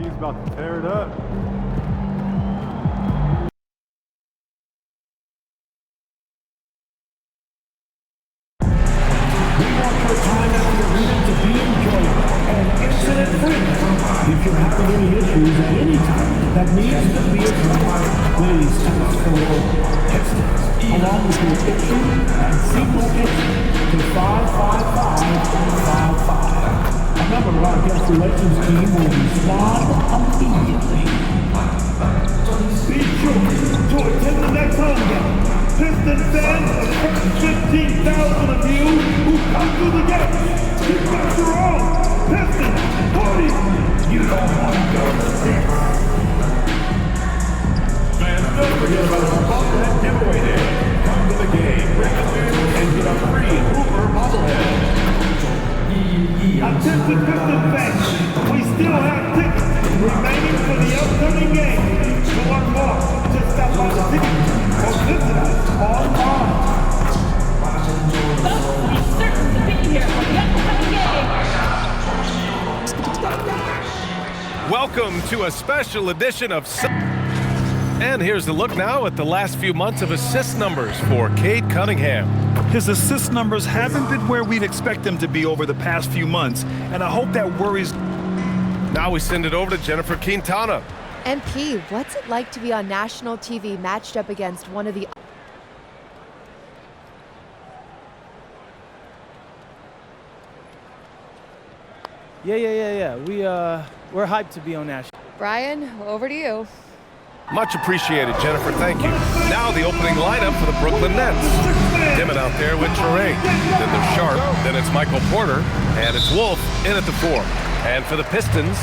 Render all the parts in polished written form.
MP's about to tear it up. If you're having any issues at any time that needs to be addressed, please text the word Pistons along with your picture and seat location to 55555. A member of our guest relations team will respond immediately. Be sure to attend the next home game. Pistons fans, the first 15,000 of you who come to the game, you've got your own Pistons party. You don't want to go to this. Fans, don't forget about our bobblehead giveaway day. Come to the game, bring a win, and get a free Hooper bobblehead. Attention Pistons fans, we still have tickets remaining for the upcoming game. To learn more, just stop by the ticket or visit us online. Folks, be certain to be here for the upcoming game. Welcome to a special edition of... And here's a look now at the last few months of assist numbers for Cade Cunningham. His assist numbers haven't been where we'd expect them to be over the past few months, and I hope that worries. Now we send it over to Jennifer Quintana. MP, what's it like to be on national TV matched up against one of the... Yeah. We're hyped to be on national. Brian, over to you. Much appreciated, Jennifer. Thank you. Now the opening lineup for the Brooklyn Nets. Dimon out there with Trae. Then there's Sharp. Then it's Michael Porter. And it's Wolf in at the 4. And for the Pistons,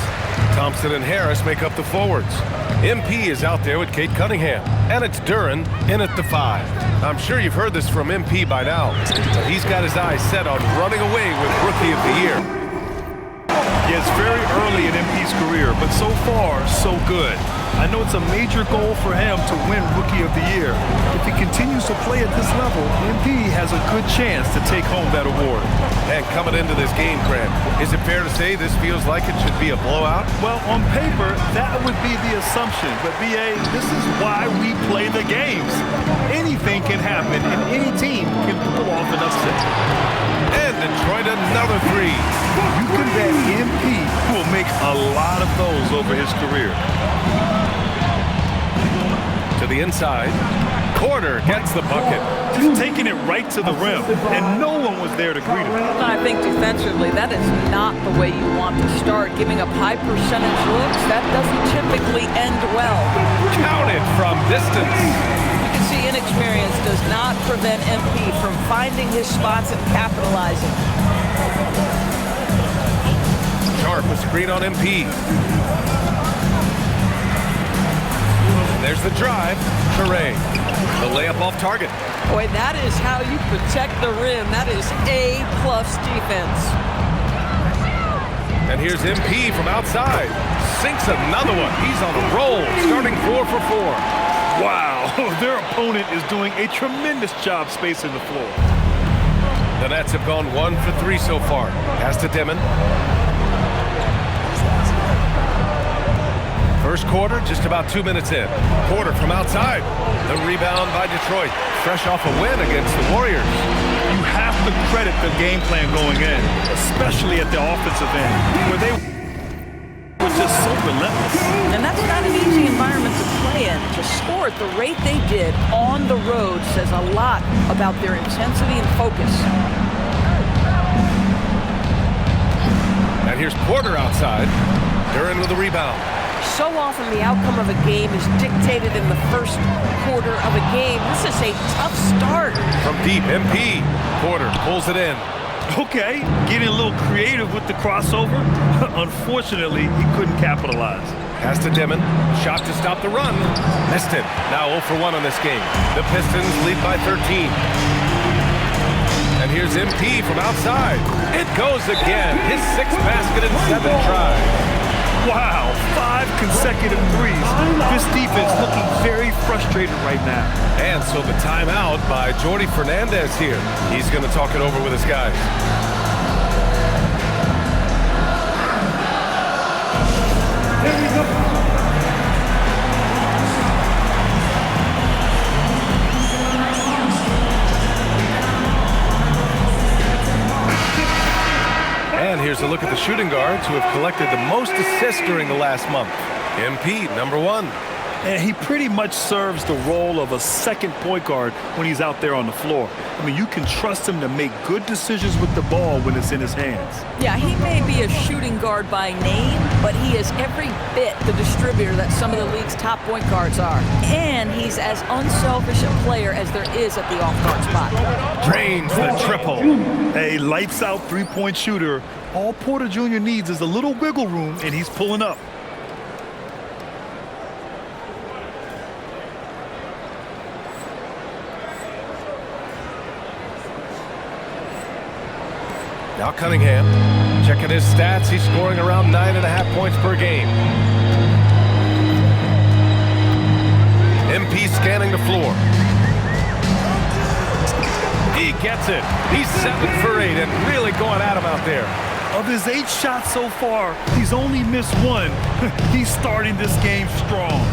Thompson and Harris make up the forwards. MP is out there with Cade Cunningham. And it's Duren in at the 5. I'm sure you've heard this from MP by now, but he's got his eyes set on running away with Rookie of the Year. Yeah, it's very early in MP's career, but so far, so good. I know it's a major goal for him to win Rookie of the Year. If he continues to play at this level, MP has a good chance to take home that award. And coming into this game, Grant, is it fair to say this feels like it should be a blowout? Well, on paper, that would be the assumption. But, B.A., this is why we play the games. Anything can happen, and any team can pull off an upset. And Detroit another 3. You can bet MP will make a lot of those over his career. To the inside. Porter gets the bucket. Just taking it right to the rim, and no one was there to greet him. I think defensively, that is not the way you want to start. Giving up high percentage looks, that doesn't typically end well. Count it from distance. You can see inexperience does not prevent MP from finding his spots and capitalizing. Sharp a screen on MP. There's the drive. Trae. The layup off target. Boy, that is how you protect the rim. That is A-plus defense. And here's MP from outside. Sinks another one. He's on a roll, starting 4 for 4. Wow, their opponent is doing a tremendous job spacing the floor. The Nets have gone 1 for 3 so far. Pass to Dimon. First quarter, just about 2 minutes in. Porter from outside. The rebound by Detroit. Fresh off a win against the Warriors. You have to credit the game plan going in, especially at the offensive end, where they were just so relentless. And that's not an easy environment to play in. To score at the rate they did on the road says a lot about their intensity and focus. And here's Porter outside. Duren with the rebound. So often the outcome of a game is dictated in the first quarter of a game. This is a tough start. From deep, MP. Porter pulls it in. Okay, getting a little creative with the crossover. Unfortunately, he couldn't capitalize. Pass to Dimon. Shot to stop the run. Missed it. Now 0 for 1 on this game. The Pistons lead by 13. And here's MP from outside. It goes again. His 6th basket in 7 tries. Wow, 5 consecutive threes. This defense looking very frustrated right now. And so the timeout by Jordi Fernandez here. He's going to talk it over with his guys. Here we go. And here's a look at the shooting guards who have collected the most assists during the last month. MP, number 1. And he pretty much serves the role of a second point guard when he's out there on the floor. I mean, you can trust him to make good decisions with the ball when it's in his hands. Yeah, he may be a shooting guard by name, but he is every bit the distributor that some of the league's top point guards are. And he's as unselfish a player as there is at the off-guard spot. Drains the triple. A lights-out three-point shooter. All Porter Jr. needs is a little wiggle room, and he's pulling up. Now Cunningham, checking his stats, he's scoring around 9.5 points per game. MP scanning the floor. He gets it. He's 7 for 8 and really going at him out there. Of his 8 shots so far, he's only missed 1. He's starting this game strong.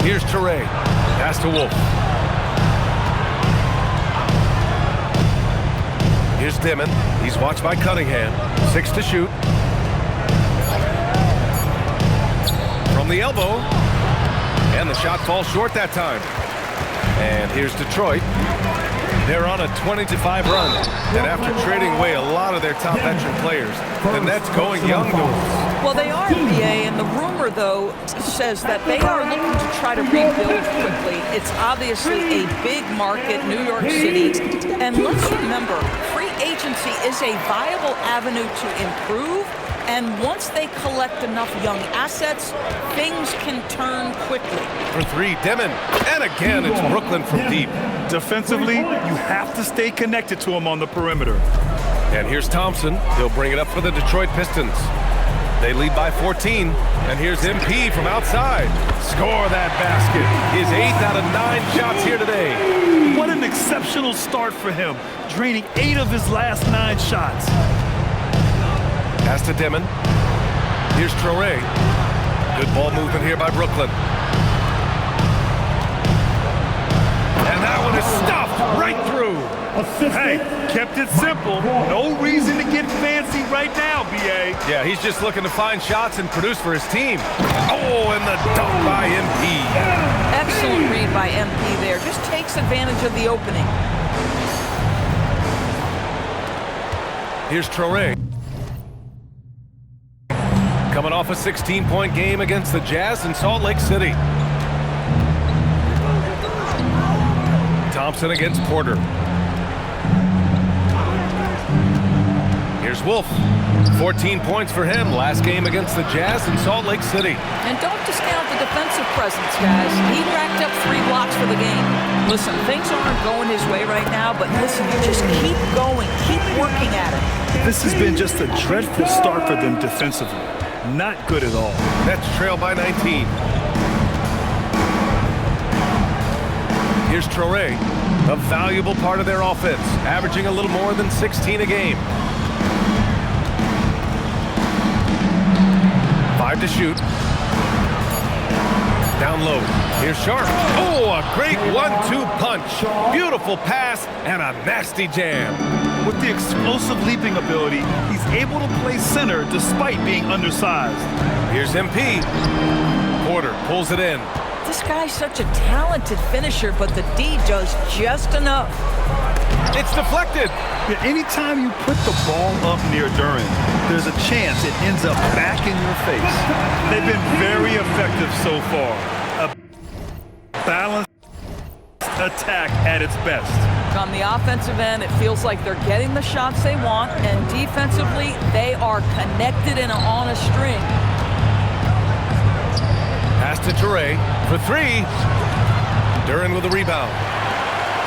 Here's Toure. Pass to Wolf. Here's Dimon. He's watched by Cunningham. 6 to shoot. From the elbow. And the shot falls short that time. And here's Detroit. They're on a 20-5 run. And after trading away a lot of their top veteran players, the Nets going young doors. Well, they are, BA, and the rumor, though, says that they are looking to try to rebuild quickly. It's obviously a big market, New York City. And let's remember, free agency is a viable avenue to improve. And once they collect enough young assets, things can turn quickly. For 3, Dimon. And again, it's Brooklyn from deep. Defensively, you have to stay connected to him on the perimeter. And here's Thompson. He'll bring it up for the Detroit Pistons. They lead by 14. And here's MP from outside. Score that basket. His 8th out of 9 shots here today. What an exceptional start for him, draining 8 of his last 9 shots. Pass to Dimon. Here's Traore. Good ball movement here by Brooklyn. And that one is stuffed right through. Hey, kept it simple. No reason to get fancy right now, BA. Yeah, he's just looking to find shots and produce for his team. Oh, and the dunk by MP. Excellent read by MP there. Just takes advantage of the opening. Here's Traore. Coming off a 16-point game against the Jazz in Salt Lake City. Thompson against Porter. Here's Wolf. 14 points for him last game against the Jazz in Salt Lake City. And don't discount the defensive presence, guys. He racked up 3 blocks for the game. Listen, things aren't going his way right now, but listen, you just keep going, keep working at it. This has been just a dreadful start for them defensively. Not good at all. Nets trail by 19. Here's Traore, a valuable part of their offense, averaging a little more than 16 a game. 5 to shoot. Down low. Here's Sharp. Oh, a great 1-2 punch. Beautiful pass and a nasty jam. With the explosive leaping ability, he's able to play center despite being undersized. Here's MP. Porter pulls it in. This guy's such a talented finisher, but the D does just enough. It's deflected. Yeah, anytime you put the ball up near Duren, there's a chance it ends up back in your face. They've been very effective so far. A balanced attack at its best. On the offensive end, it feels like they're getting the shots they want, and defensively, they are connected and on a string. Pass to Toure for 3. Duren with a rebound.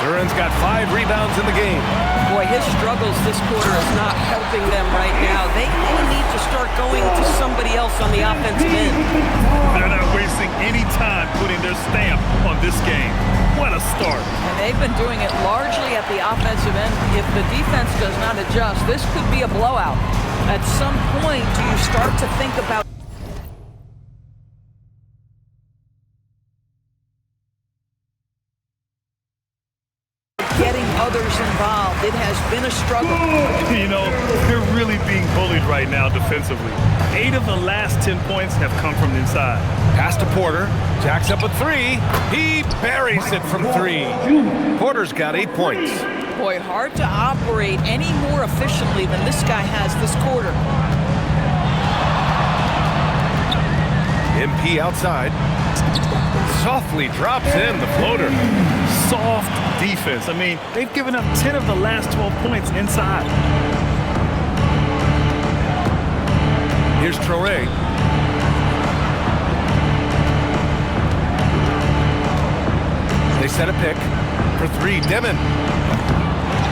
Duren's got 5 rebounds in the game. Boy, his struggles this quarter is not helping them right now. They need to start going to somebody else on the offensive end. They're not wasting any time putting their stamp on this game. What a start. And they've been doing it largely at the offensive end. If the defense does not adjust, this could be a blowout. At some point, do you start to think about getting others involved? It has been a struggle. You know, they're really being bullied right now defensively. 8 of the last 10 points have come from inside. Pass to Porter. Jacks up a 3. He buries it from 3. Porter's got 8 points. Boy, hard to operate any more efficiently than this guy has this quarter. MP outside. Softly drops in the floater. Soft defense. I mean, they've given up 10 of the last 12 points inside. Here's Traore. They set a pick for 3. Demon.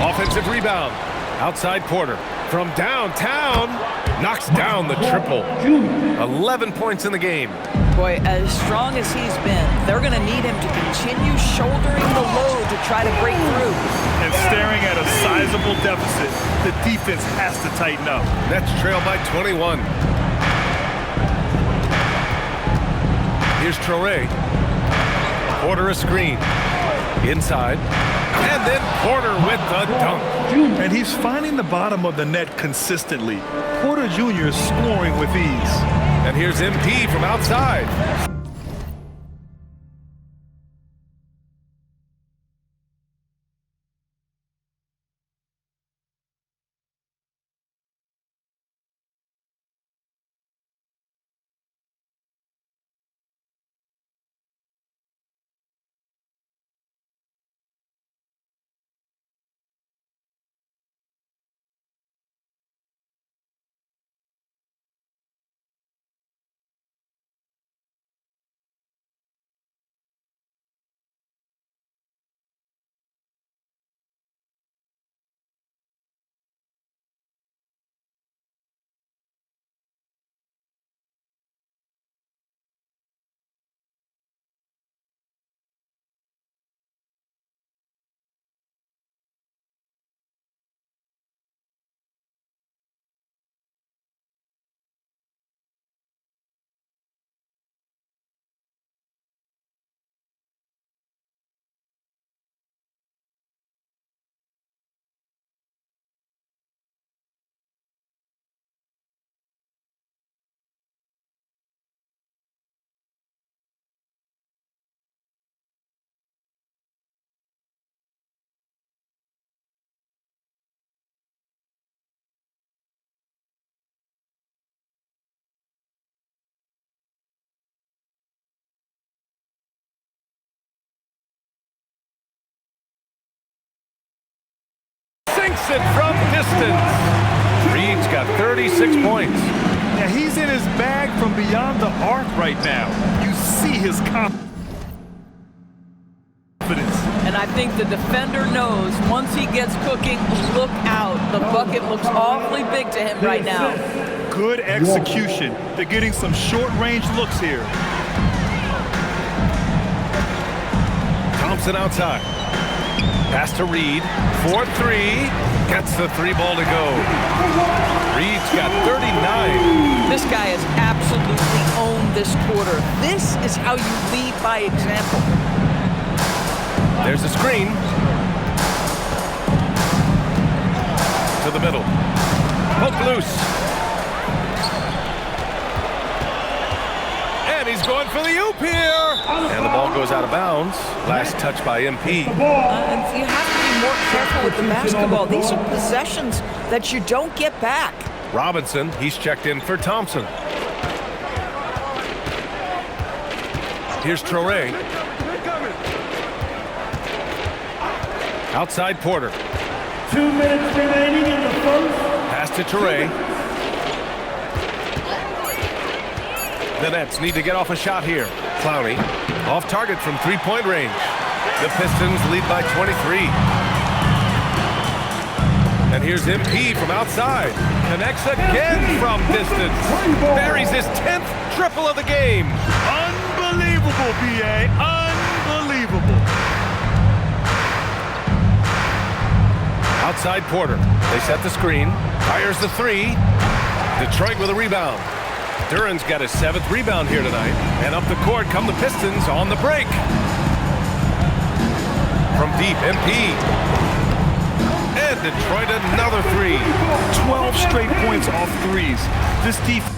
Offensive rebound. Outside Porter. From downtown. Knocks down the triple. 11 points in the game. Boy, as strong as he's been, they're going to need him to continue shouldering the load to try to break through. And staring at a sizable deficit, the defense has to tighten up. Nets trail by 21. Here's Traore. Porter a screen. Inside. And then Porter with the dunk. And he's finding the bottom of the net consistently. Porter Jr. is scoring with ease. And here's MP from outside. Sinks it from distance. Reed's got 36 points. Yeah, he's in his bag from beyond the arc right now. You see his confidence. And I think the defender knows once he gets cooking, look out. The bucket looks awfully big to him right now. Good execution. They're getting some short-range looks here. Thompson outside. Pass to Reed. 4-3. Gets the 3 ball to go. Reed's got 39. This guy has absolutely owned this quarter. This is how you lead by example. There's a screen. To the middle. Poke loose. And he's going for the oop here. And the ball goes out of bounds. Last touch by MP. You have to be more careful with the basketball. These are possessions that you don't get back. Robinson, he's checked in for Thompson. Here's Traore. Outside Porter. 2 minutes remaining in the first. Pass to Traore. The Nets need to get off a shot here. Clowney off target from 3-point range. The Pistons lead by 23. And here's MP from outside. Connects again from distance. Buries his 10th triple of the game. Unbelievable. Unbelievable, B.A. Unbelievable. Outside Porter. They set the screen. Fires the three. Detroit with a rebound. Duran's got his 7th rebound here tonight. And up the court come the Pistons on the break. From deep, MP. And Detroit another three. 12 straight points off threes. This defense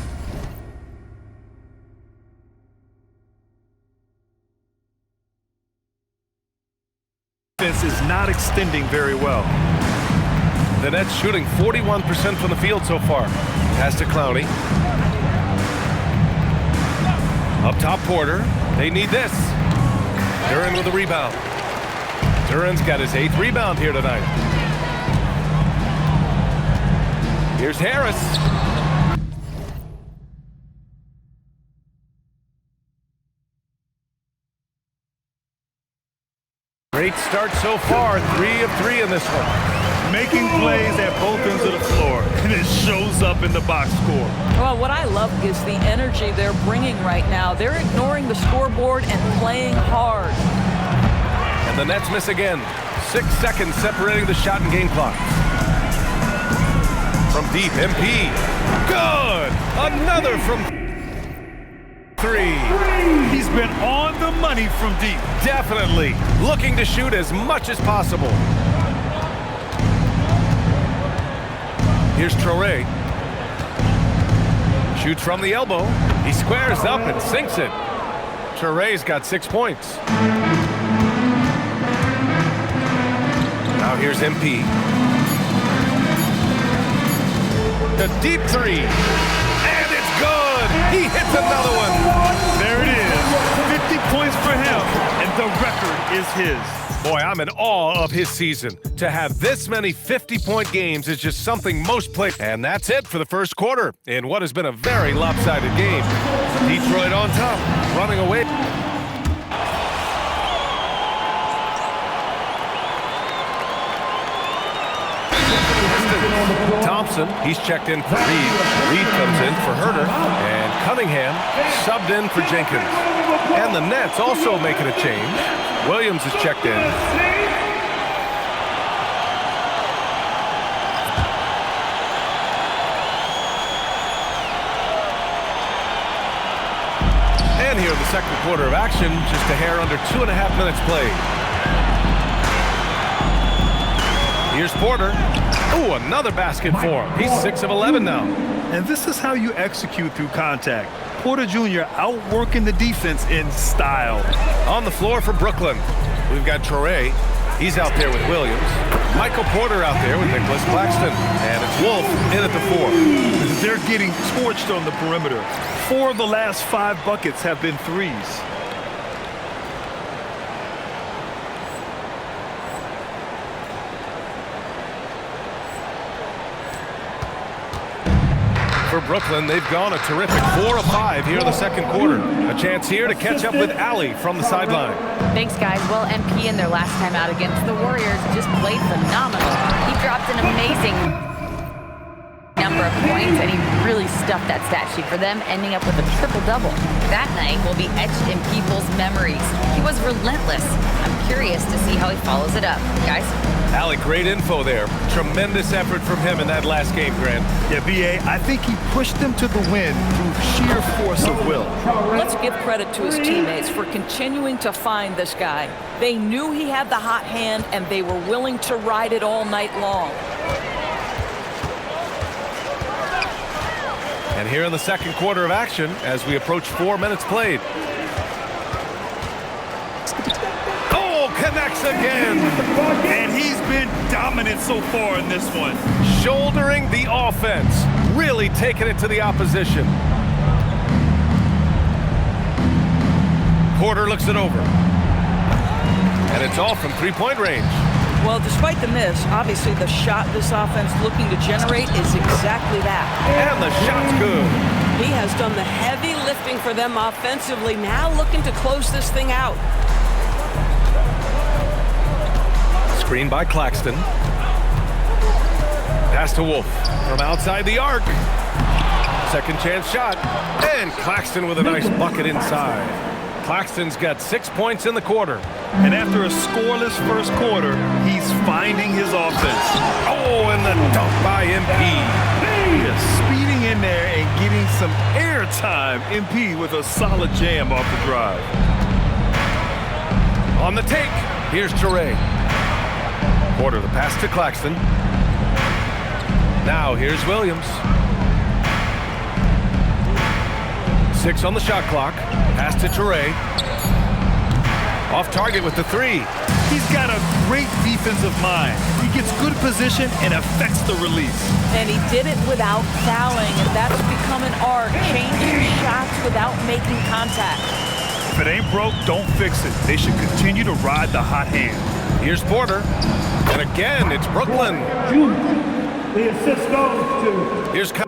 is not extending very well. The Nets shooting 41% from the field so far. Pass to Clowney. Up top, Porter. They need this. Duran with a rebound. Duran's got his 8th rebound here tonight. Here's Harris. Great start so far. 3 of 3 in this one. Making plays at both ends of the floor, and it shows up in the box score. Well, what I love is the energy they're bringing right now. They're ignoring the scoreboard and playing hard. And the Nets miss again. 6 seconds separating the shot and game clock. From deep, MP. Good! Another from 3. He's been on the money from deep. Definitely looking to shoot as much as possible. Here's Traore. Shoots from the elbow. He squares up and sinks it. Traore's got 6 points. Now here's MP. The deep 3. And it's good! He hits another one! There it is. 50 points for him, and the record is his. Boy, I'm in awe of his season. To have this many 50-point games is just something most play. And that's it for the first quarter in what has been a very lopsided game. Detroit on top, running away. Thompson, he's checked in for Reed. Reed comes in for Herter. And Cunningham subbed in for Jenkins. And the Nets also making a change. Williams is checked in. And here in the second quarter of action, just a hair under 2.5 minutes played. Here's Porter. Ooh, another basket for him. He's 6 of 11 now. And this is how you execute through contact. Porter Jr. outworking the defense in style. On the floor for Brooklyn, we've got Traore. He's out there with Williams. Michael Porter out there with Nicholas Claxton. And it's Wolf in at the 4. They're getting torched on the perimeter. 4 of the last 5 buckets have been threes. For Brooklyn, they've gone a terrific 4 of 5 here in the second quarter. A chance here to catch up with Allie from the sideline. Thanks, guys. Well, MP in their last time out against the Warriors just played phenomenal. He dropped an amazing number of points, and he really stuffed that stat sheet for them, ending up with a triple-double. That night will be etched in people's memories. He was relentless. I'm curious to see how he follows it up. Guys? Allie, great info there. Tremendous effort from him in that last game, Grant. Yeah, B.A., I think he pushed them to the win through sheer force of will. Let's give credit to his teammates for continuing to find this guy. They knew he had the hot hand, and they were willing to ride it all night long. And here in the second quarter of action, as we approach 4 minutes played. Oh, connects again! And he's been dominant so far in this one. Shouldering the offense, really taking it to the opposition. Porter looks it over. And it's all from three-point range. Well, despite the miss, obviously the shot this offense looking to generate is exactly that. And the shot's good. He has done the heavy lifting for them offensively, now looking to close this thing out. Screen by Claxton. Pass to Wolf from outside the arc. Second chance shot. And Claxton with a nice bucket inside. Claxton's got 6 points in the quarter. And after a scoreless first quarter, he's finding his offense. Oh, and the dunk by MP. Just speeding in there and getting some air time. MP with a solid jam off the drive. On the take, here's Toure. Porter the pass to Claxton. Now here's Williams. 6 on the shot clock. Pass to Toure. Off target with the 3. He's got a great defensive mind. He gets good position and affects the release. And he did it without fouling, and that's become an art, changing shots without making contact. If it ain't broke, don't fix it. They should continue to ride the hot hand. Here's Porter. And again, it's Brooklyn. The assist goes to... Here's Cunningham.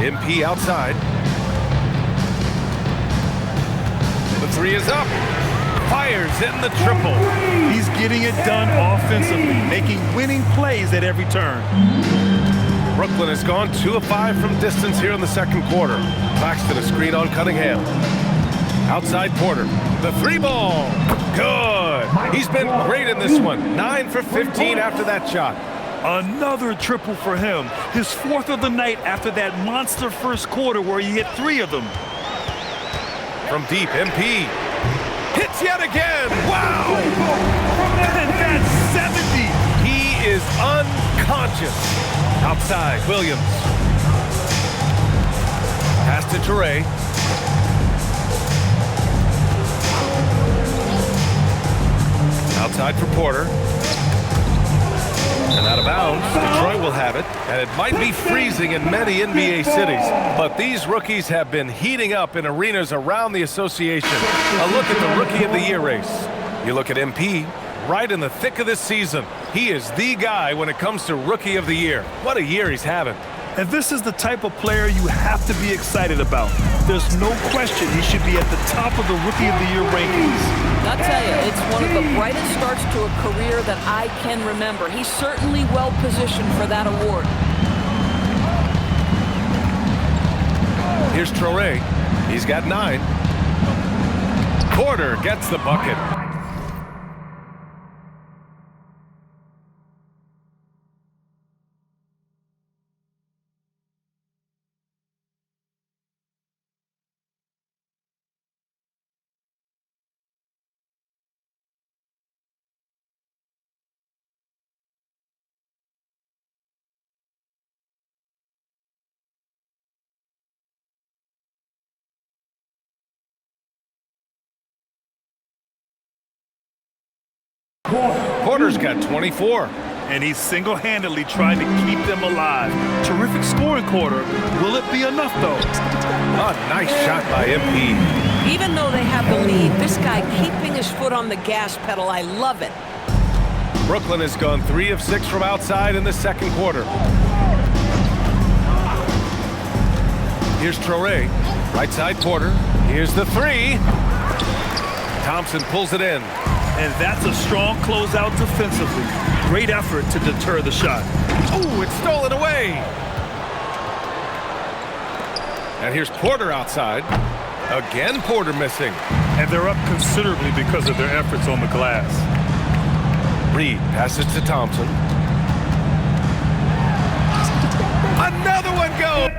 MP outside. The 3 is up. Fires in the triple. He's getting it done offensively, making winning plays at every turn. Brooklyn has gone 2 of 5 from distance here in the second quarter. Claxton a screen on Cunningham. Outside Porter. The 3 ball. Good. He's been great in this one. 9 for 15 after that shot. Another triple for him. His 4th of the night after that monster first quarter where he hit 3 of them. From deep, MP. Hits yet again. Wow. And that's 70. He is unconscious. Outside, Williams. Pass to Toure. Outside for Porter. And out of bounds, Detroit will have it. And it might be freezing in many NBA cities, but these rookies have been heating up in arenas around the association. A look at the Rookie of the Year race. You look at MP, right in the thick of this season. He is the guy when it comes to Rookie of the Year. What a year he's having. And this is the type of player you have to be excited about. There's no question he should be at the top of the Rookie of the Year rankings. I'll tell you, it's one of the brightest starts to a career that I can remember. He's certainly well positioned for that award. Here's Toure. He's got 9. Porter gets the bucket. Porter's got 24. And he's single-handedly trying to keep them alive. Terrific scoring quarter. Will it be enough, though? A nice shot by MP. Even though they have the lead, this guy keeping his foot on the gas pedal, I love it. Brooklyn has gone 3 of 6 from outside in the second quarter. Here's Traore. Right side Porter. Here's the 3. Thompson pulls it in. And that's a strong closeout defensively. Great effort to deter the shot. Oh, it's stolen away. And here's Porter outside. Again, Porter missing. And they're up considerably because of their efforts on the glass. Reed passes to Thompson. Another one goes.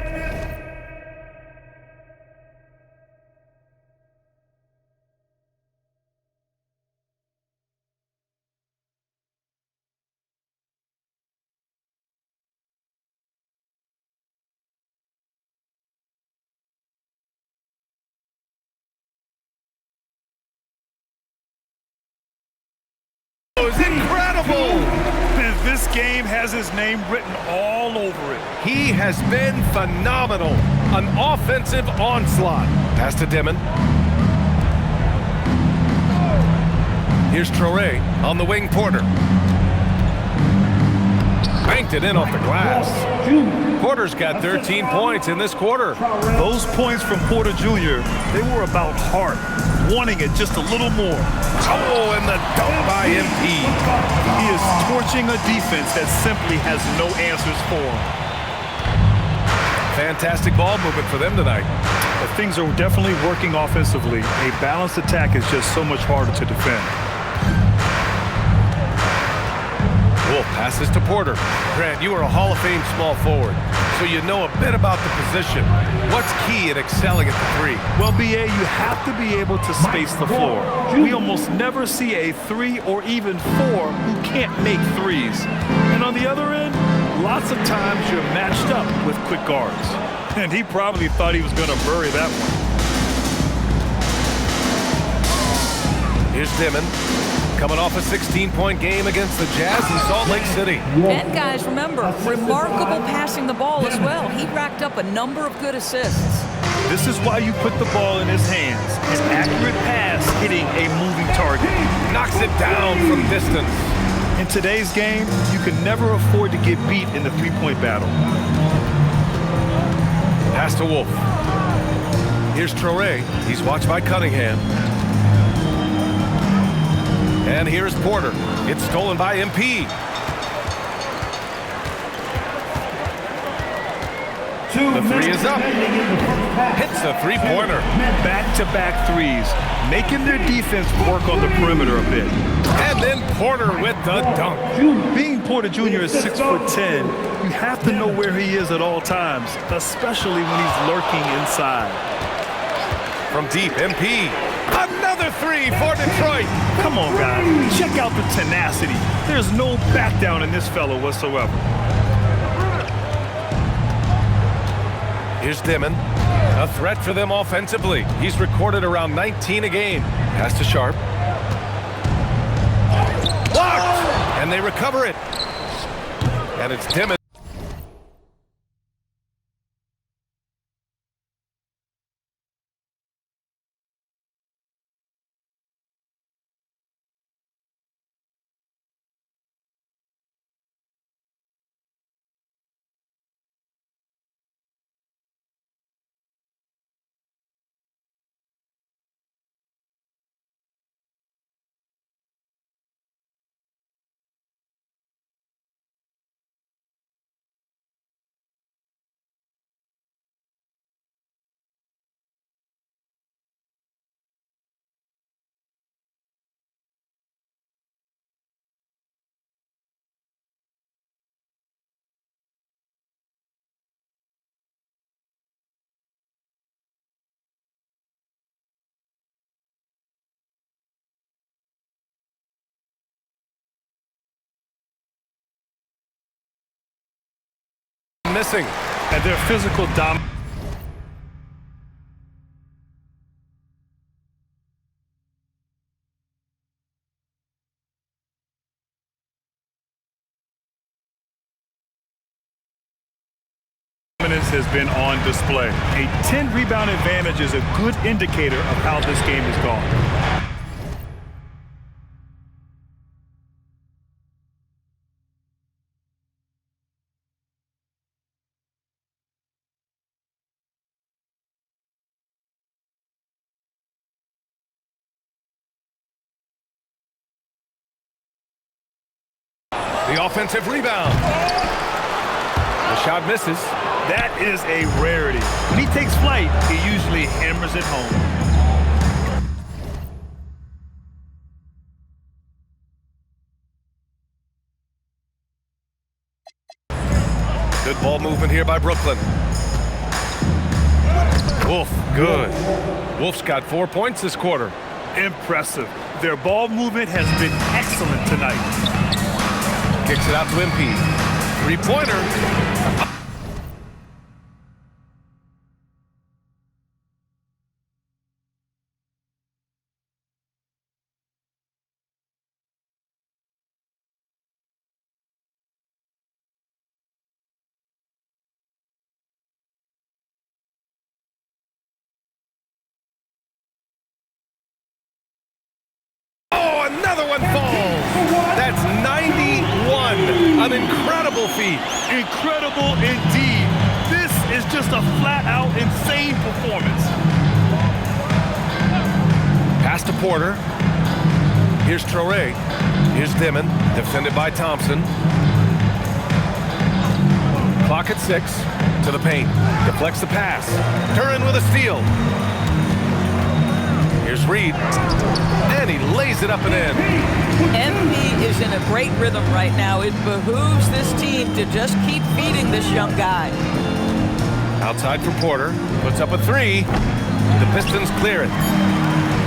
Is incredible. And this game has his name written all over it. He has been phenomenal. An offensive onslaught. Pass to Dimon. Here's Traore on the wing. Porter banked it in off the glass. Porter's got 13 points in this quarter. Those points from Porter Jr., they were about heart, wanting it just a little more. Oh, and the dunk by MP. He is torching a defense that simply has no answers for him. Fantastic ball movement for them tonight. But things are definitely working offensively. A balanced attack is just so much harder to defend. Wolf passes to Porter. Grant, you are a Hall of Fame small forward, so you know a bit about the position. What's key in excelling at the 3? Well, BA, you have to be able to space the floor. We almost never see a 3 or even 4 who can't make threes. And on the other end, lots of times you're matched up with quick guards. And he probably thought he was going to bury that one. Here's Dimon. Coming off a 16-point game against the Jazz in Salt Lake City. And guys, remember, remarkable passing the ball as well. He racked up a number of good assists. This is why you put the ball in his hands. An accurate pass hitting a moving target. Knocks it down from distance. In today's game, you can never afford to get beat in the three-point battle. Pass to Wolf. Here's Traore. He's watched by Cunningham. And here's Porter. It's stolen by MP. The 3 is up. Hits a 3-pointer. Back-to-back threes, making their defense work on the perimeter a bit. And then Porter with the dunk. Being Porter Jr. is 6'10", you have to know where he is at all times, especially when he's lurking inside. From deep, MP. Another 3 for Detroit. Come on, guys. Check out the tenacity. There's no back down in this fellow whatsoever. Here's Dimon. A threat for them offensively. He's recorded around 19 a game. Pass to Sharp. Blocked! And they recover it. And it's Dimon. Missing. And their physical dominance. dominance has been on display. A 10-rebound advantage is a good indicator of how this game has gone. The offensive rebound. The shot misses. That is a rarity. When he takes flight, he usually hammers it home. Good ball movement here by Brooklyn. Wolf, good. Wolf's got 4 points this quarter. Impressive. Their ball movement has been excellent tonight. Kicks it out to MP. Three-pointer. Oh, another one falls. That's 91. An incredible feat. Incredible indeed. This is just a flat-out insane performance. Pass to Porter. Here's Traore. Here's Dimon, defended by Thompson. Clock at 6. To the paint. Deflects the pass. Duren with a steal. Here's Reed. And he lays it up and in. MP is in a great rhythm right now. It behooves this team to just keep feeding this young guy. Outside for Porter. Puts up a 3. The Pistons clear it.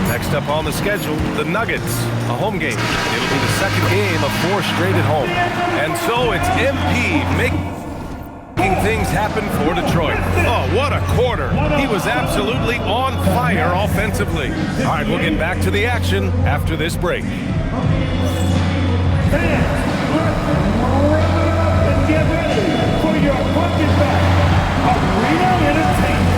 Next up on the schedule, the Nuggets. A home game. It'll be the second game of 4 straight at home. And so it's MP making things happen for Detroit. Oh, what a quarter. He was absolutely on fire offensively. All right, we'll get back to the action after this break. And get ready for your bucket back. Arena Entertainment.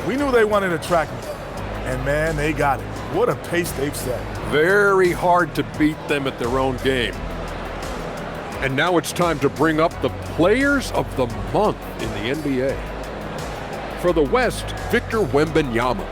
We knew they wanted to track me, and man, they got it. What a pace they've set. Very hard to beat them at their own game. And now it's time to bring up the Players of the Month in the NBA. For the West, Victor Wembanyama.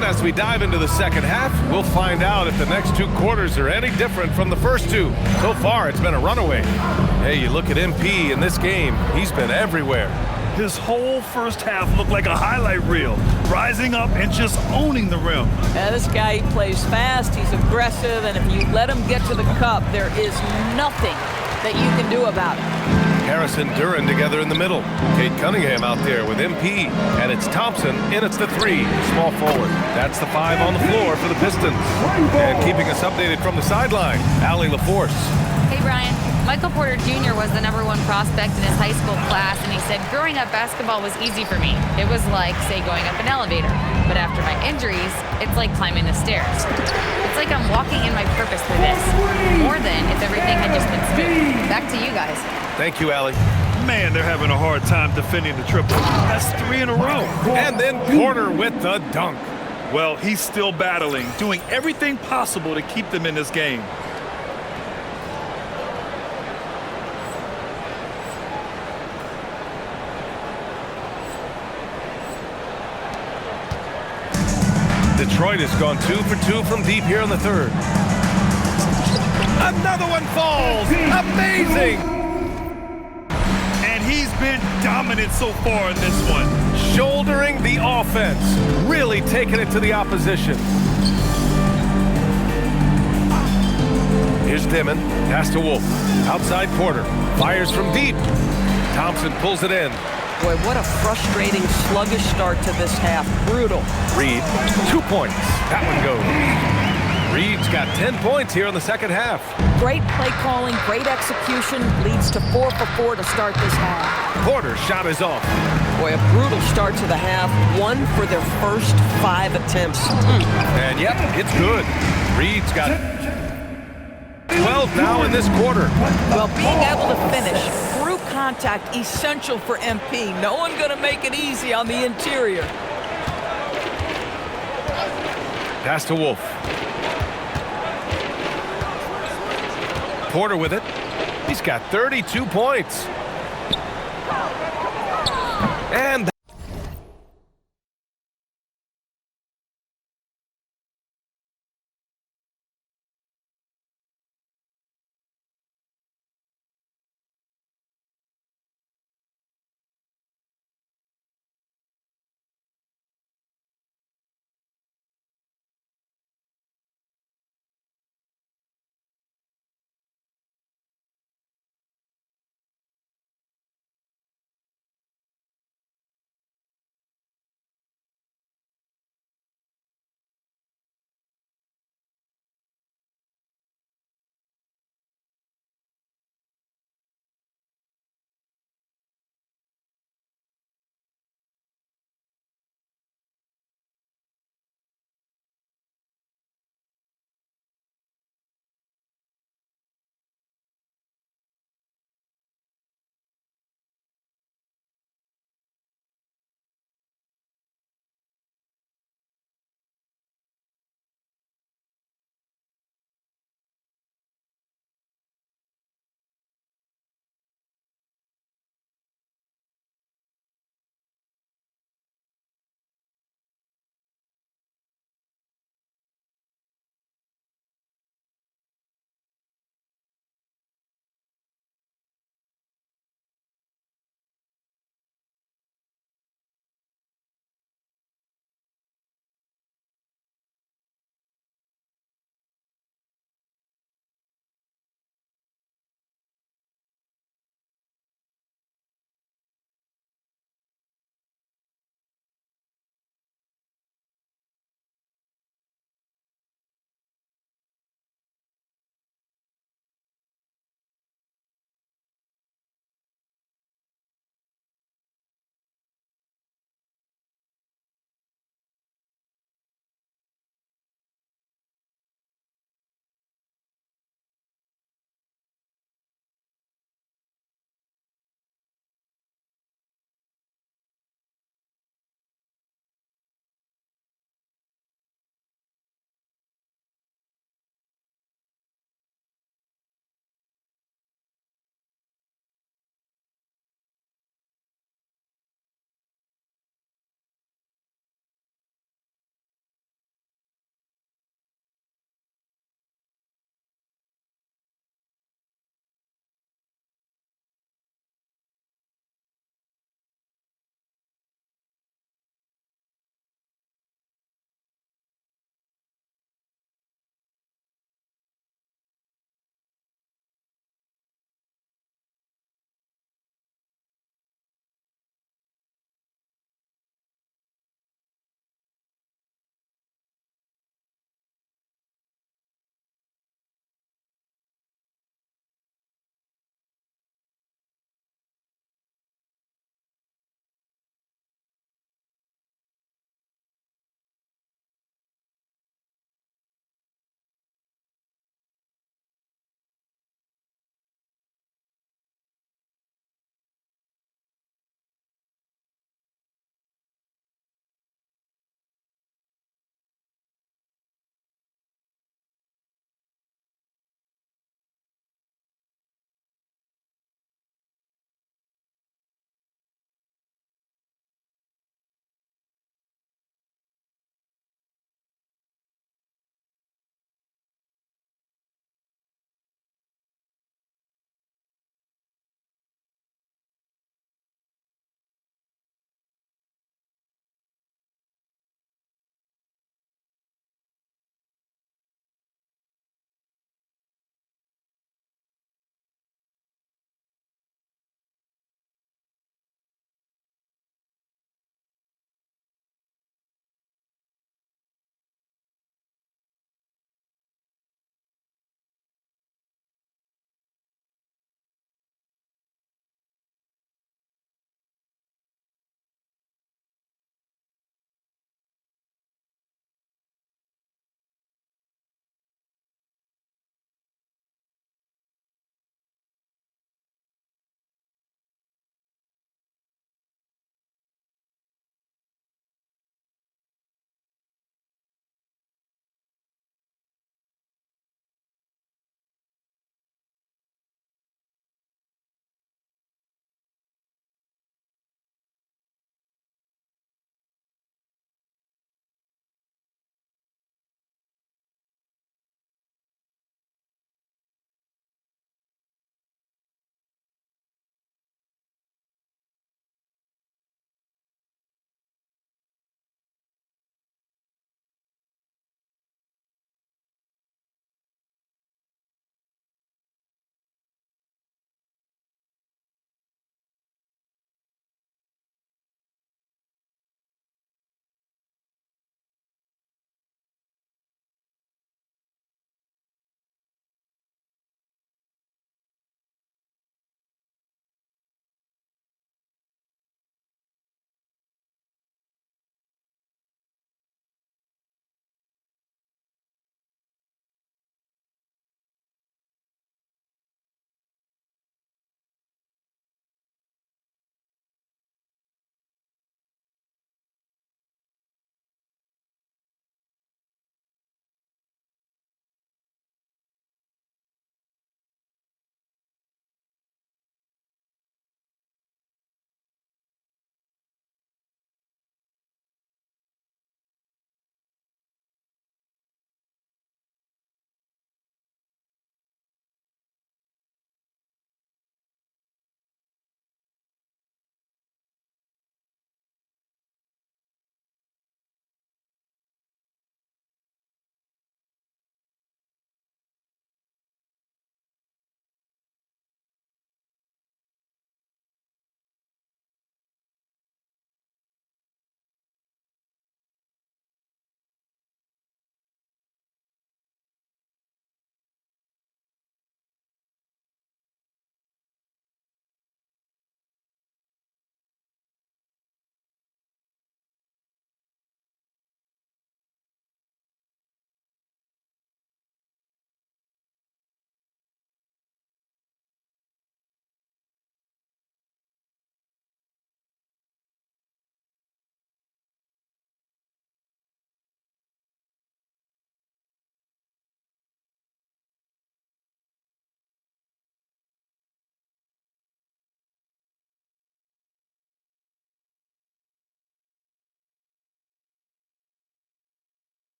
As we dive into the second half, we'll find out if the next 2 quarters are any different from the first 2. So far, it's been a runaway. Hey, you look at MP in this game, he's been everywhere. His whole first half looked like a highlight reel, rising up and just owning the rim. Yeah, this guy, he plays fast, he's aggressive, and if you let him get to the cup, there is nothing that you can do about it. Harris and Duren together in the middle. Kate Cunningham out there with MP. And it's Thompson in at the 3, small forward. That's the 5 on the floor for the Pistons. And keeping us updated from the sideline, Allie LaForce. Hey, Brian. Michael Porter Jr. was the #1 prospect in his high school class, and he said, growing up, basketball was easy for me. It was like, say, going up an elevator. But after my injuries, it's like climbing the stairs. It's like I'm walking in my purpose through this, more than if everything had just been smooth. Back to you guys. Thank you, Allie. Man, they're having a hard time defending the triple. That's 3 in a row. And then Porter with the dunk. Well, he's still battling, doing everything possible to keep them in this game. Detroit has gone 2 for 2 from deep here in the third. Another one falls. Amazing. And he's been dominant so far in this one. Shouldering the offense. Really taking it to the opposition. Here's Dimon. Pass to Wolf. Outside Porter. Fires from deep. Thompson pulls it in. Boy, what a frustrating, sluggish start to this half. Brutal. Reed, 2 points. That one goes. Reed's got 10 points here in the second half. Great play calling, great execution, leads to 4 for 4 to start this half. Porter's shot is off. Boy, a brutal start to the half. 1 for their first 5 attempts. And yep, it's good. Reed's got 12 now in this quarter. Well, being able to finish through contact, essential for MP. No one going to make it easy on the interior. Pass to Wolf. Porter with it. He's got 32 points. And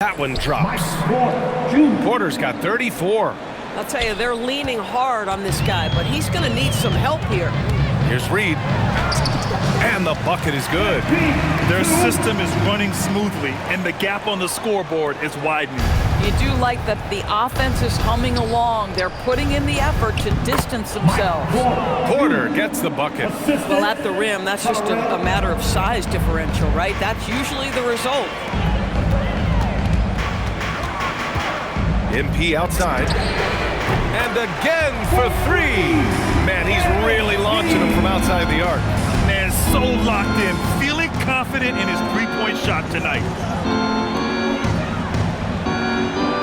That one drops. Porter's got 34. I'll tell you, they're leaning hard on this guy, but he's going to need some help here. Here's Reed. And the bucket is good. Their system is running smoothly, and the gap on the scoreboard is widening. You do like that the offense is humming along. They're putting in the effort to distance themselves. Porter gets the bucket. Well, at the rim, that's just a matter of size differential, right? That's usually the result. MP outside. And again for three. Man, he's really launching them from outside the arc. Man, so locked in, feeling confident in his three-point shot tonight.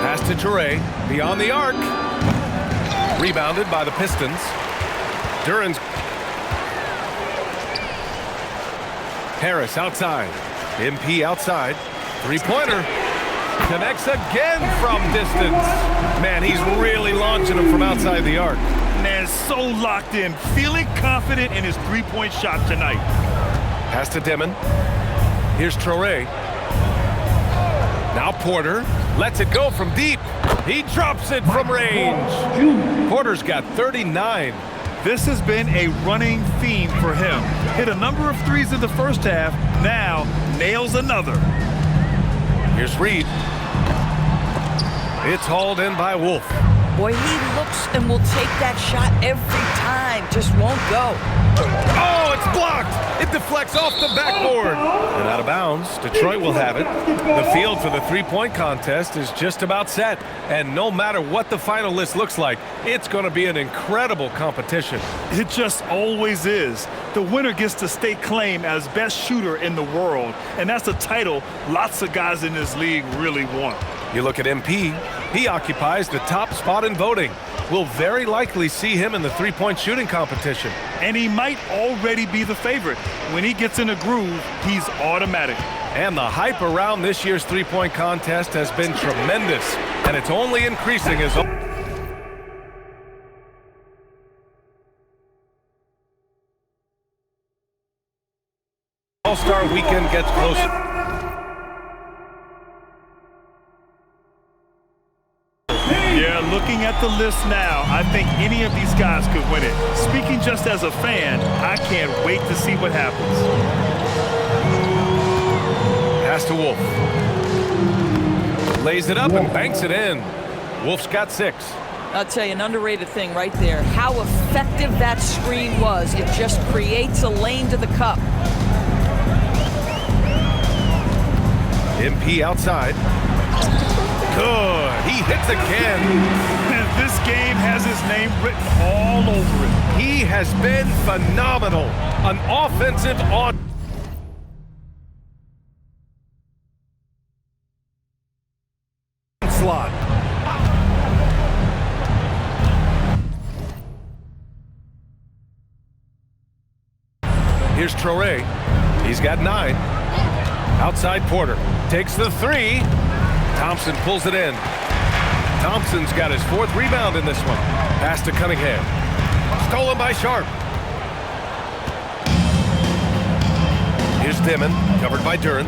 Pass to Toure, beyond the arc. Rebounded by the Pistons. Duran's. Harris outside. MP outside. Three-pointer. Connects again from distance. Man, he's really launching him from outside the arc. Man, so locked in, feeling confident in his three-point shot tonight. Pass to Dimon. Here's Toure. Now Porter lets it go from deep. He drops it from range. Porter's got 39. This has been a running theme for him. Hit a number of threes in the first half, now nails another. Here's Reed. It's hauled in by Wolf. Boy, he looks and will take that shot every time. Just won't go. Oh, it's blocked. It deflects off the backboard. And out of bounds. Detroit will have it. The field for the three-point contest is just about set. And no matter what the final list looks like, it's going to be an incredible competition. It just always is. The winner gets to stake claim as best shooter in the world. And that's a title lots of guys in this league really want. You look at MP, he occupies the top spot in voting. We'll very likely see him in the three-point shooting competition. And he might already be the favorite. When he gets in a groove, he's automatic. And the hype around this year's three-point contest has been tremendous, and it's only increasing as All-Star Weekend gets closer. Yeah, looking at the list now, I think any of these guys could win it. Speaking just as a fan, I can't wait to see what happens. Pass to Wolf. Lays it up and banks it in. Wolf's got 6. I'll tell you, an underrated thing right there. How effective that screen was. It just creates a lane to the cup. MP outside. Good. He hits again. And this game has his name written all over it. He has been phenomenal. An offensive onslaught. Here's Toure. He's got 9. Outside Porter. Takes the 3. Thompson pulls it in. Thompson's got his 4th rebound in this one. Pass to Cunningham. Stolen by Sharp. Here's Dimon, covered by Duran.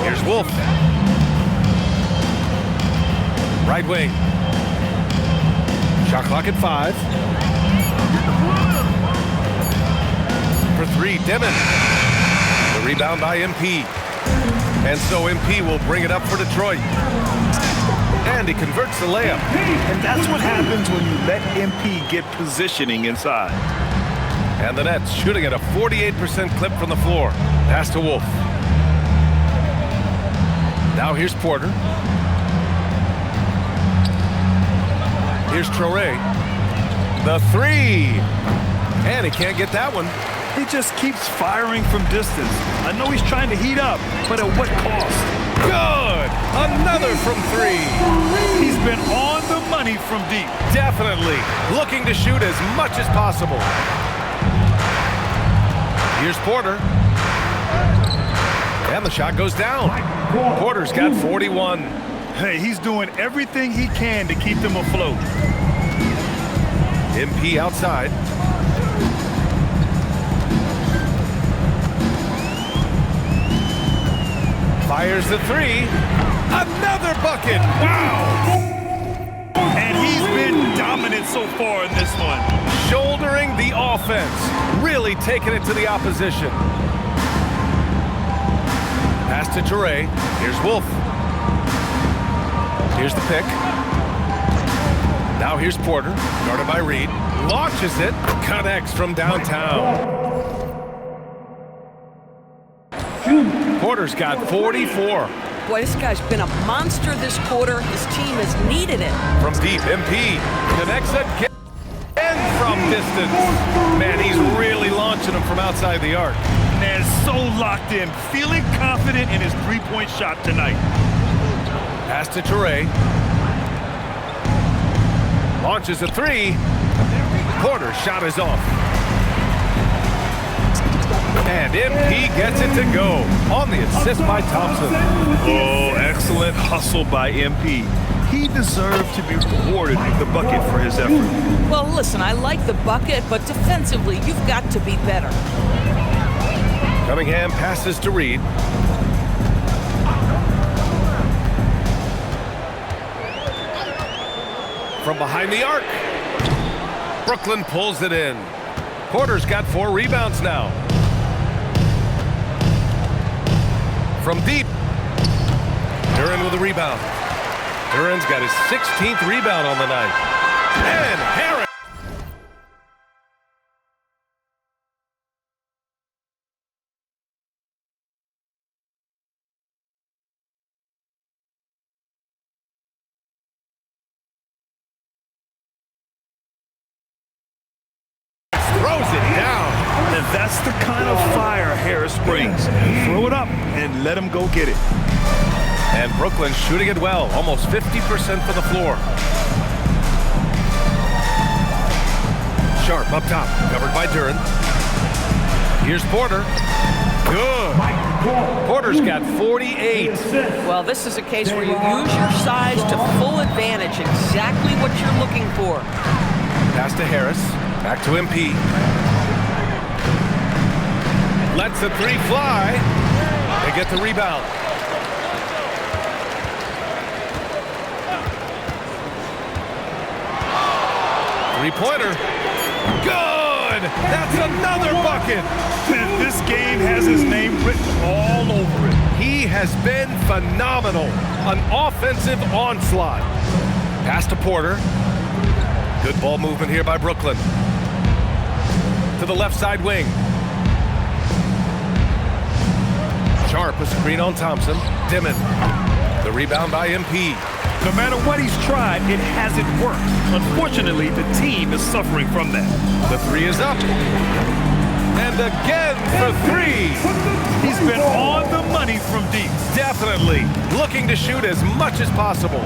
Here's Wolf. Right wing. Shot clock at 5. For 3, Dimon. The rebound by MP. And so MP will bring it up for Detroit. And he converts the layup. And that's what happens when you let MP get positioning inside. And the Nets shooting at a 48% clip from the floor. Pass to Wolf. Now here's Porter. Here's Toure. The 3. And he can't get that one. He just keeps firing from distance. I know he's trying to heat up, but at what cost? Good! Another from 3. He's been on the money from deep. Definitely. Looking to shoot as much as possible. Here's Porter. And the shot goes down. Porter's got 41. Hey, he's doing everything he can to keep them afloat. MP outside. Fires the three. Another bucket. Wow. And he's been dominant so far in this one. Shouldering the offense. Really taking it to the opposition. Pass to Toure. Here's Wolf. Here's the pick. Now here's Porter. Guarded by Reed. Launches it. Connects from downtown. Porter's got 44. Boy, this guy's been a monster this quarter. His team has needed it. From deep, MP connects again from distance. Man, he's really launching them from outside the arc. Man, so locked in, feeling confident in his three-point shot tonight. Pass to Toure. Launches a three. Porter's shot is off. And MP gets it to go on the assist by Thompson. Oh, excellent hustle by MP. He deserved to be rewarded with the bucket for his effort. Well, listen, I like the bucket, but defensively, you've got to be better. Cunningham passes to Reed. From behind the arc. Brooklyn pulls it in. Porter's got 4 rebounds now. From deep. Duren with a rebound. Duren's got his 16th rebound on the night. And Harris. Throws it down. And that's the kind of fire Harris brings. Throw it up and let him go get it. And Brooklyn shooting it well, almost 50% for the floor. Sharp up top, covered by Duren. Here's Porter. Good. Porter's got 48. Well, this is a case where you use your size to full advantage, exactly what you're looking for. Pass to Harris, back to MP. Lets the three fly. They get the rebound. Three-pointer. Good! That's another bucket! And this game has his name written all over it. He has been phenomenal. An offensive onslaught. Pass to Porter. Good ball movement here by Brooklyn. To the left side wing. Sharp, a screen on Thompson. Dimon. The rebound by MP. No matter what he's tried, it hasn't worked. Unfortunately, the team is suffering from that. The three is up. And again for three. He's been on the money from deep. Definitely looking to shoot as much as possible.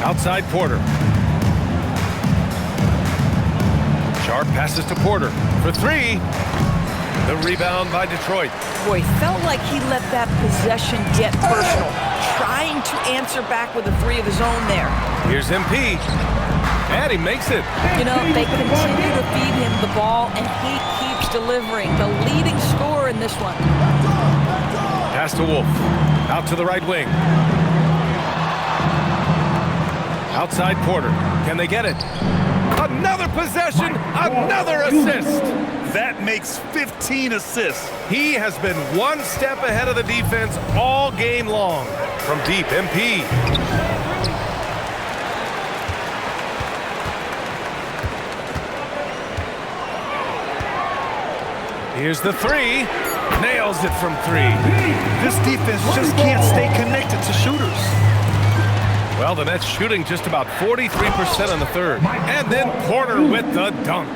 Outside Porter. Sharp passes to Porter for three. The rebound by Detroit. Boy, felt like he let that possession get personal, trying to answer back with a three of his own there. Here's MP, and he makes it. You know, they continue to feed him the ball, and he keeps delivering. The leading scorer in this one. Pass to Wolf, out to the right wing. Outside Porter, can they get it? Another possession, another assist. That makes 15 assists. He has been one step ahead of the defense all game long. From deep, MP. Here's the three. Nails it from three. This defense just can't stay connected to shooters. Well, the Nets shooting just about 43% in the third. And then Porter with the dunk.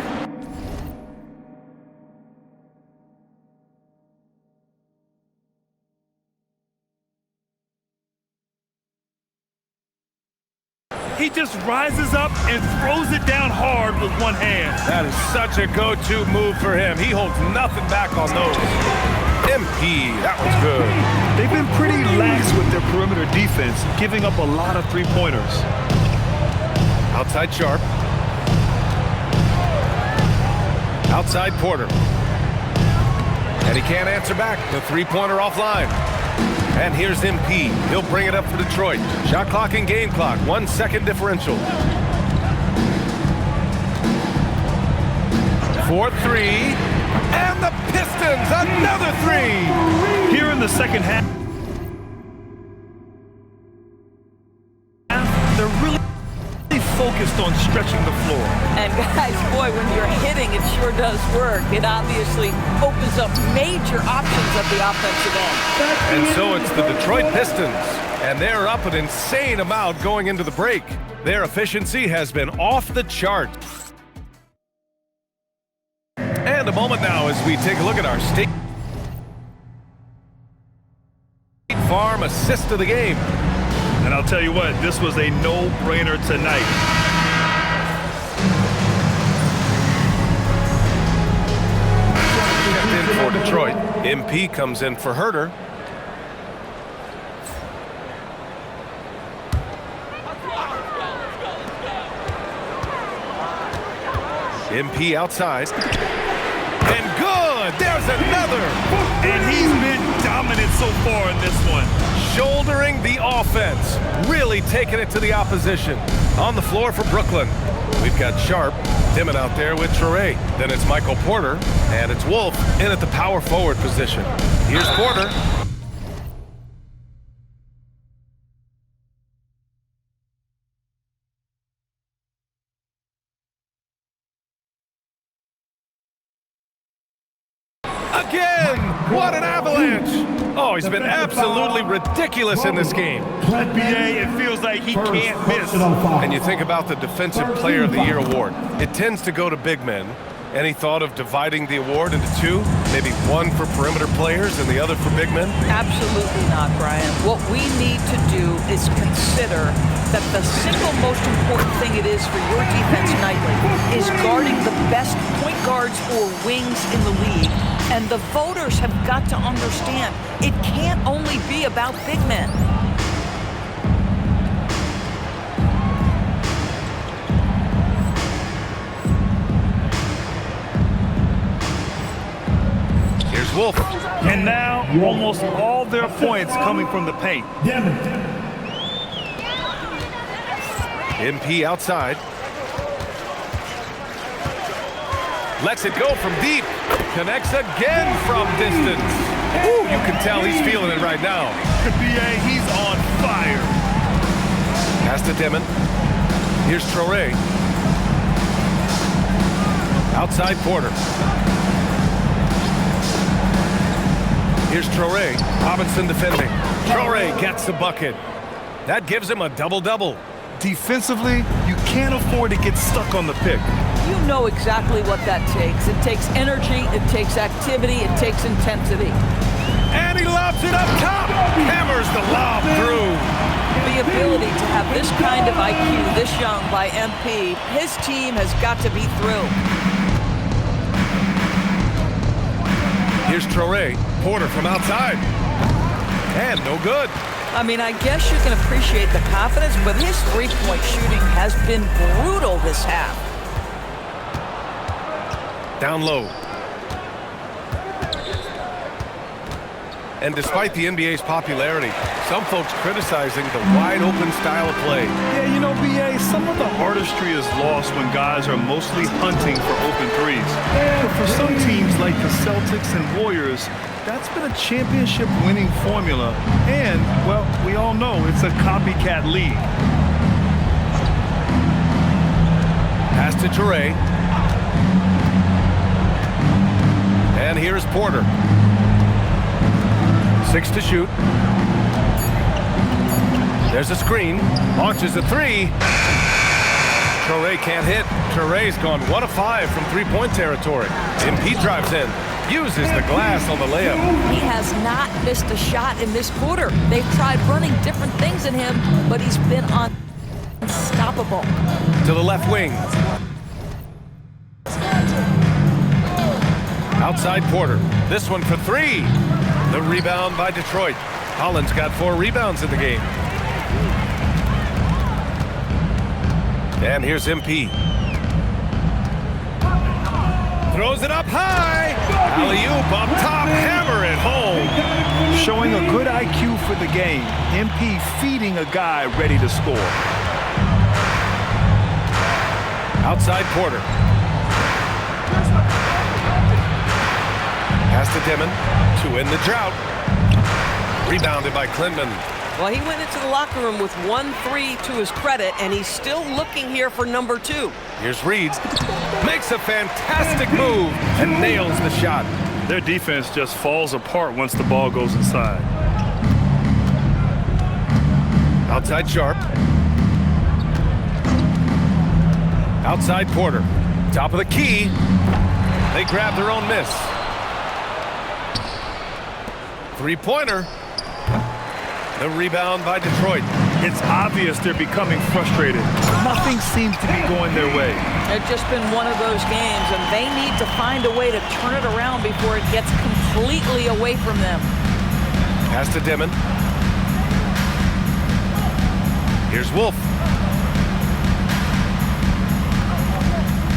He just rises up and throws it down hard with one hand. That is such a go-to move for him. He holds nothing back on those. MP, that was good. They've been pretty lax with their perimeter defense, giving up a lot of three-pointers. Outside Sharp. Outside Porter. And he can't answer back. The three-pointer offline. And here's MP. He'll bring it up for Detroit. Shot clock and game clock. 1 second differential. 4-3. And the Pistons, another three. Here in the second half, they're really focused on stretching the floor. And guys, boy, when you're hitting, it sure does work. It obviously opens up major options at the offensive end. And so it's the Detroit Pistons, and they're up an insane amount going into the break. Their efficiency has been off the chart. And a moment now as we take a look at our State Farm assist of the game. And I'll tell you what, this was a no-brainer tonight. Checked in for Detroit. MP comes in for Herter. MP outside. And good! There's another! And he's been dominant so far in this one. Shouldering the offense. Really taking it to the opposition. On the floor for Brooklyn. We've got Sharp, Dimon out there with Traore. Then it's Michael Porter, and it's Wolf in at the power forward position. Here's Porter. Again! What an avalanche! Oh, he's been absolutely ridiculous in this game. BA, it feels like he can't miss. And you think about the Defensive Player of the Year award. It tends to go to big men. Any thought of dividing the award into two? Maybe one for perimeter players and the other for big men? Absolutely not, Brian. What we need to do is consider that the single most important thing it is for your defense nightly is guarding the best point guards or wings in the league. And the voters have got to understand it can't only be about big men. Here's Wolf. And now almost all their points coming from the paint. MP outside. Lets it go from deep. Connects again from distance. Ooh, you can tell he's feeling it right now. BA, he's on fire. Pass to Dimon. Here's Traore. Outside Porter. Here's Traore. Robinson defending. Traore gets the bucket. That gives him a double-double. Defensively, you can't afford to get stuck on the pick. You know exactly what that takes. It takes energy, it takes activity, it takes intensity. And he lobs it up top. Hammers the lob through. The ability to have this kind of IQ this young by MP, his team has got to be through. Here's Traore. Porter from outside. And no good. I mean, I guess you can appreciate the confidence, but his three-point shooting has been brutal this half. Down low. And despite the NBA's popularity, some folks criticizing the wide-open style of play. Yeah, you know, BA, some of the artistry is lost when guys are mostly hunting for open threes. But for some teams like the Celtics and Warriors, that's been a championship-winning formula. And, well, we all know it's a copycat league. Pass to Traore. And here's Porter. 6 to shoot. There's a screen. Launches a three. Traore can't hit. Traore's gone 1 of 5 from three-point territory. MP drives in. Uses the glass on the layup. He has not missed a shot in this quarter. They've tried running different things in him, but he's been unstoppable. To the left wing. Outside Porter. This one for 3. The rebound by Detroit. Collins got 4 rebounds in the game. And here's MP. Throws it up high. Alley-oop up top. Hammer it home. Showing a good IQ for the game. MP feeding a guy ready to score. Outside Porter. Pass to Dimon to end the drought. Rebounded by Klintman. Well, he went into the locker room with 1-3 to his credit, and he's still looking here for number 2. Here's Reed. Makes a fantastic move and nails the shot. Their defense just falls apart once the ball goes inside. Outside Sharp. Outside Porter. Top of the key. They grab their own miss. Three-pointer. The rebound by Detroit. It's obvious they're becoming frustrated. Nothing seems to be going their way. It's just been one of those games, and they need to find a way to turn it around before it gets completely away from them. Pass to Dimon. Here's Wolf.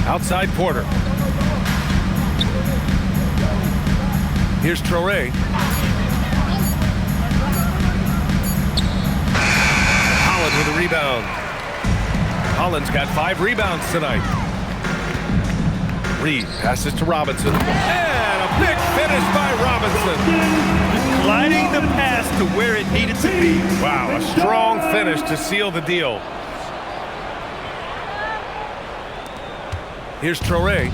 Outside Porter. Here's Traore. Holland with a rebound. Holland's got 5 rebounds tonight. Reed passes to Robinson. And a big finish by Robinson. Gliding the pass to where it needed to be. Wow, a strong finish to seal the deal. Here's Traore.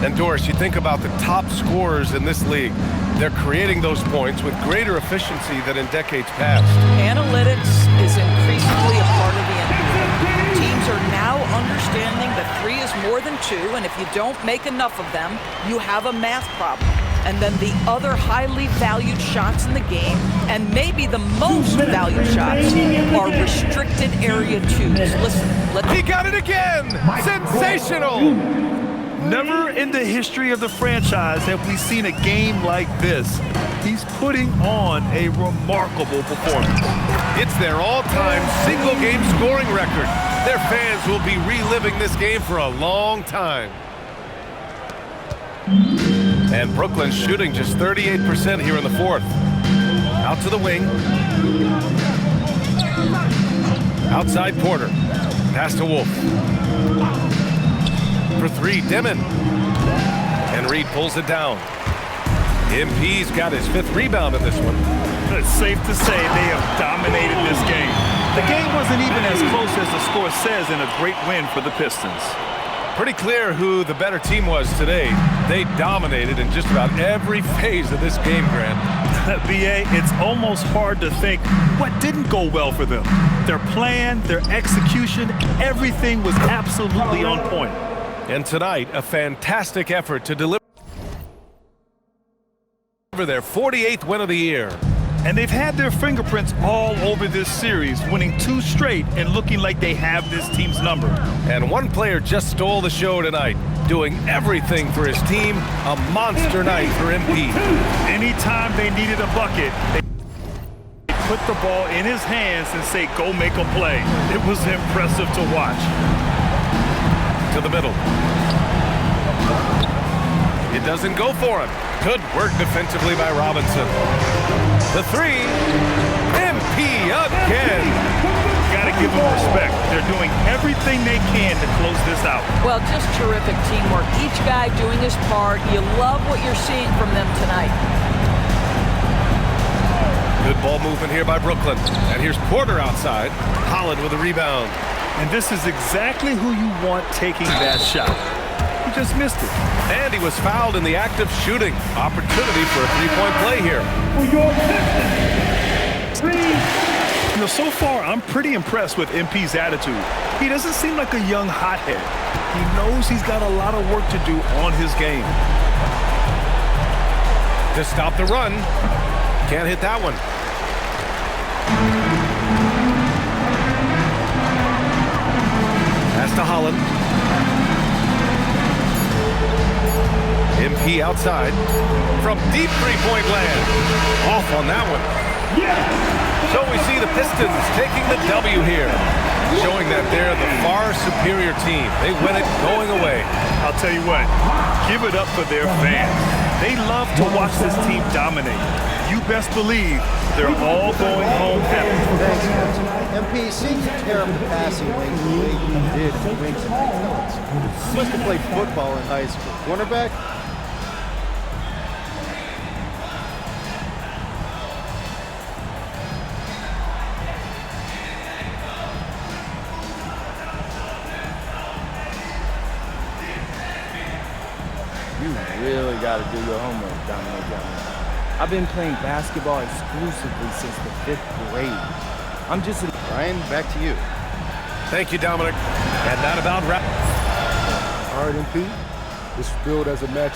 And Doris, you think about the top scorers in this league. They're creating those points with greater efficiency than in decades past. Analytics is increasingly a part of the NBA. Teams are now understanding that 3 is more than 2, and if you don't make enough of them, you have a math problem. And then the other highly valued shots in the game, and maybe the most valued shots, are restricted area 2s. Listen, he got it again! Sensational! Never in the history of the franchise have we seen a game like this. He's putting on a remarkable performance. It's their all-time single-game scoring record. Their fans will be reliving this game for a long time. And Brooklyn's shooting just 38% here in the 4th. Out to the wing. Outside Porter. Pass to Wolf. For 3, Dimon. And Reed pulls it down. MP's got his 5th rebound in this one. It's safe to say they have dominated this game. The game wasn't even as close as the score says in a great win for the Pistons. Pretty clear who the better team was today. They dominated in just about every phase of this game, Grant. BA, it's almost hard to think what didn't go well for them. Their plan, their execution, everything was absolutely on point. And tonight, a fantastic effort to deliver their 48th win of the year. And they've had their fingerprints all over this series, winning 2 straight and looking like they have this team's number. And one player just stole the show tonight, doing everything for his team. A monster night for MP. Anytime they needed a bucket, they put the ball in his hands and say, go make a play. It was impressive to watch. To the middle. It doesn't go for him. Good work defensively by Robinson. The 3, MP again. Gotta give them respect. They're doing everything they can to close this out. well, just terrific teamwork. Each guy doing his part. You love what you're seeing from them tonight. Good ball movement here by Brooklyn. And here's Porter outside. Holland with a rebound. And this is exactly who you want taking that shot. He just missed it. And he was fouled in the act of shooting. Opportunity for a 3-point play here. You know, so far, I'm pretty impressed with MP's attitude. He doesn't seem like a young hothead. He knows he's got a lot of work to do on his game. To stop the run. Can't hit that one. Pass to Holland. MP outside from deep 3-point land. Off on that one. So we see the Pistons taking the W here. showing that they're the far superior team. They win it going away. I'll tell you what, give it up for their fans. They love to watch this team dominate. You best believe they're all going home happy. Thanks, guys. MP seems to tear up the passing lanes the way he did in the wings tonight. He must have played football in high school. Cornerback? You really got to do your homework, Dominic Johnson. I've been playing basketball exclusively since the 5th grade. I'm just Ryan, back to you. Thank you, Dominic. And that about wraps. All right, MP. This is billed as a match.